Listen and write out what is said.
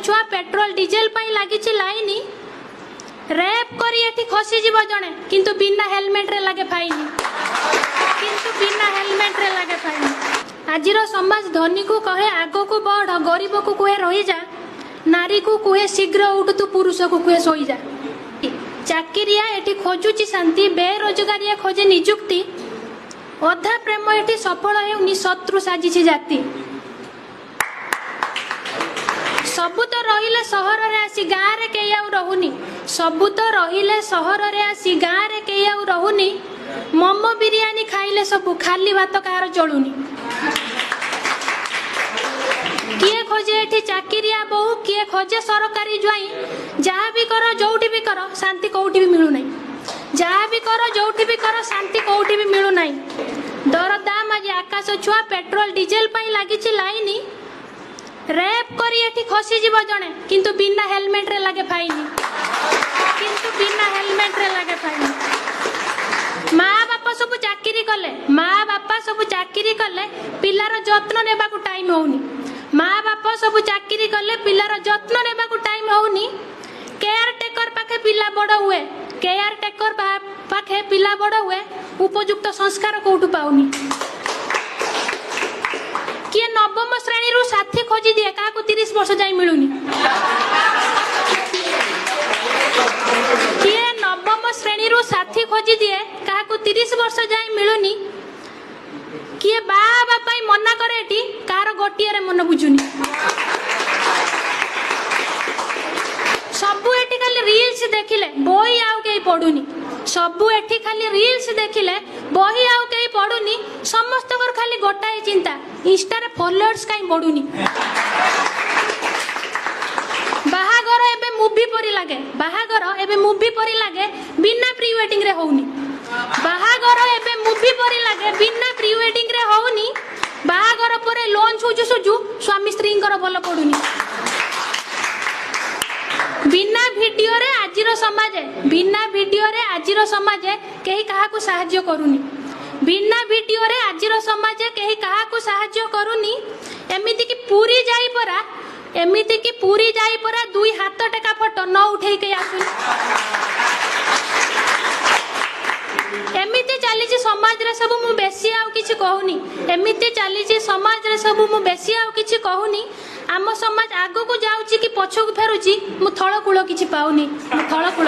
छुआ petrol diesel पाई लागिछि line rape करी एठी खसी जीव जणे किंतु बिना हेलमेट रे लागे फाइन आजिर समाज धनी को कहे आग को बढ़ गरीब को कहे रही जा नारी को कहे शीघ्र उठ तू पुरुष को कहे सोई जा चाकिरिया एठी खोजुची शांति बेरोजगारिया खोजे निजुक्ति अधा प्रेम एठी सफल हेउनी शत्रु साजिछि जाति सबु तो रहिले सहर रे आसी गाँ रे केई आउ रहुनी सबु तो रहिले सहर रे आसी गाँ रे केई आउ रहुनी मोमो बिरियानी खाइले सबु खाली भात कार चलुनी किए खोजे एठी चाकिरिया बहु किए खोजे सरकारी ज्वाई जहाँ भी करो जोठी भी करो शांति कोठी भी मिलू नहीं जहाँ भी करो जोठी भी करो शांति कोठी भी मिलू नहीं दर दाम आज आकाश छुआ पेट्रोल डीजेल पाई लागिछि लाइन रेप करी एठी खसी जीव जणे किंतु बिना हेलमेट रे लागे फाइन माँ बापा सब चाकरी कले पिलार जत्न नेबाकू टाइम होउनी माँ बापा सब चाकरी कले पिलार जत्न नेबाकू टाइम होउनी केयर टेकर पाखे पिला बड़ हुए केयर टेकर पाखे पिला बड़ हुए उपयुक्त संस्कार कोठू पाउनी किए नवम श्रेणी रु साथी खोजी दिए का 30 वर्ष जाई मिलुनी किए नवम श्रेणी रु साथी खोजी दिए का 30 वर्ष जाई मिलुनी किए बाबा पाई मना करे एटी कार गोटिए रे मन बुझुनी सबु एटी खाली रील्स देखिले बही आउ केई पढुनी सबु एटी खाली रील्स देखिले बही आउ केई पढुनी समस्त कर खाली गोटाए चिंता इंस्टा रे फॉलोअर्स काई बढ़ुनी बाहागर एबे मूवी परी लागे बिना प्री वेडिंग रे होउनी बाहागर एबे मूवी परी लागे बिना प्री वेडिंग रे होउनी बाहागर परे लोन सुजु स्वामी स्त्री कर भल पडुनी बिना वीडियो रे आजिर समाज केही काहा को सहाय्य करूनी बिना वीडियो रे आजिर समाज केही काहा को सहाय्य करूनी एमिति की पूरी जाई परा दुई हाथ टेका फोटो न उठेई के आसुनी एमिति चली समाज रे सब मु बेसी आउ किछि कहूनी एमिति चली समाज रे सब मु बेसी आउ किछि कहूनी आम समाज आगो को जाउची कि पछो को फेरुची मु थळ कूळ किछि पाउनी थळ कूळ